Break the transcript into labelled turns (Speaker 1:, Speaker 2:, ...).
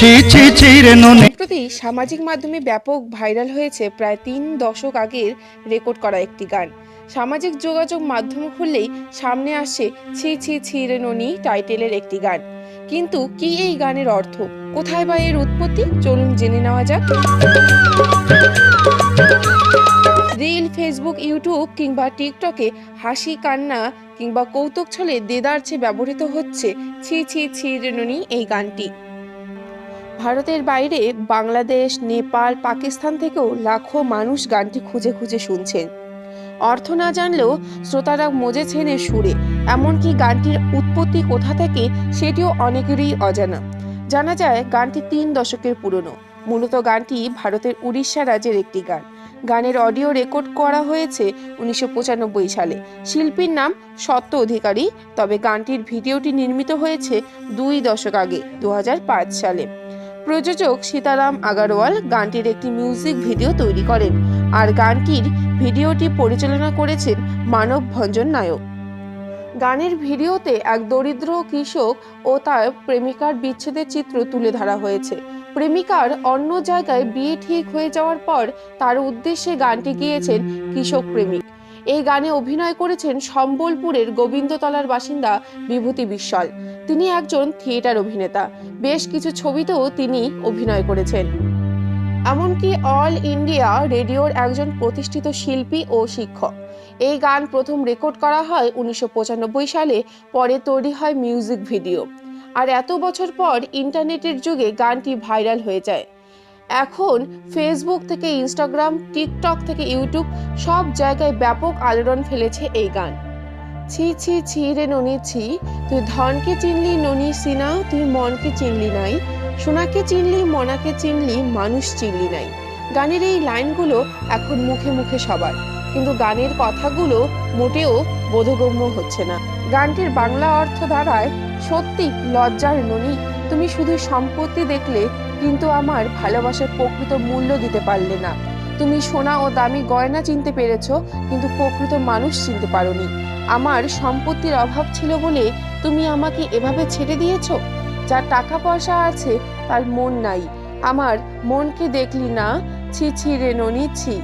Speaker 1: সম্প্রতি সামাজিক মাধ্যমে ব্যাপক ভাইরাল হয়েছে প্রায় 3 দশক আগের রেকর্ড করা একটি গান। সামাজিক যোগাযোগ মাধ্যম খুললেই সামনে আসছে ছি ছি ছি রে ননি টাইটেলের একটি গান। কিন্তু কি এই গানের অর্থ, কোথায় বা এর উৎপত্তি, চলুন জেনে নেওয়া যাক। রিল, ফেসবুক, ইউটিউব কিংবা টিকটকে হাসি, কান্না কিংবা কৌতুক ছলে দেদারছে ব্যবহৃত হচ্ছে ছি ছি ছি রে ননি এই গানটি। ভারতের বাইরে বাংলাদেশ, নেপাল, পাকিস্তান থেকেও লাখো মানুষ গানটি খুঁজে খুঁজে শুনছেন। অর্থ না জানলেও শ্রোতারা মজেছেন এর সুরে। এমনকি গানটির উৎপত্তি কোথা থেকে সেটিও অনেকেরই অজানা। জানা যায় গানটি 3 দশকের পুরনো। মূলত গানটি ভারতের উড়িষ্যা রাজ্যের একটি গান। গানের অডিও রেকর্ড করা হয়েছে 1995 সালে। শিল্পীর নাম সত্য অধিকারী, তবে গানটির ভিডিওটি নির্মিত হয়েছে 2 দশক আগে, 2005 সালে। প্রযোজক সীতারাম আগারওয়াল গানটির একটি মিউজিক ভিডিও তৈরি করেন, আর গানটির ভিডিওটি পরিচালনা করেছেন মানব ভঞ্জন নায়ক। গানের ভিডিওতে এক দরিদ্র কৃষক ও তার প্রেমিকার বিচ্ছেদের চিত্র তুলে ধরা হয়েছে। প্রেমিকার অন্য জায়গায় বিয়ে ঠিক হয়ে যাওয়ার পর তার উদ্দেশ্যে গানটি গেয়েছেন কৃষক প্রেমিক। এই গানে অভিনয় করেছেন সম্বলপুরের গোবিন্দতলার বাসিন্দা বিভূতি বিশ্বাল। তিনি একজন থিয়েটার অভিনেতা। বেশ কিছু ছবিতেও তিনি অভিনয় করেছেন। এমনকি অল ইন্ডিয়া রেডিওর একজন প্রতিষ্ঠিত শিল্পী ও শিক্ষক। এই গান প্রথম রেকর্ড করা হয় 1995 সালে, পরে তৈরি হয় মিউজিক ভিডিও। আর এত বছর পর ইন্টারনেটের যুগে গানটি ভাইরাল হয়ে যায়। এখন ফেসবুক থেকে ইনস্টাগ্রাম, টিকটক থেকে ইউটিউব, সব জায়গায় ব্যাপক আলোড়ন ফেলেছে এই গান। ছি ছি ছি রে ননি ছি, তুই ধনকে চিনলি ননি সিনা, তুই মনকে চিনলি নাই, সোনাকে চিনলি মনাকে চিনলি, মানুষ চিনলি নাই। গানের এই লাইনগুলো এখন মুখে মুখে সবার, কিন্তু গানের কথাগুলো মোটেও বোধগম্য হচ্ছে না। গানটির বাংলা অর্থ দাঁড়ায়, সত্যি লজ্জার ননি, তুমি শুধু সম্পত্তি দেখলে কিন্তু আমার ভালোবাসার প্রকৃত মূল্য দিতে পারলে না। তুমি সোনা ও দামি গয়না চিনতে পেরেছো, কিন্তু প্রকৃত মানুষ চিনতে পারোনি। আমার সম্পত্তির অভাব ছিল বলে তুমি আমাকে এভাবে ছেড়ে দিয়েছো। যার টাকা পয়সা আছে তার মন নাই, আমার মনকে দেখলি না, ছি ছি রে ননি ছি।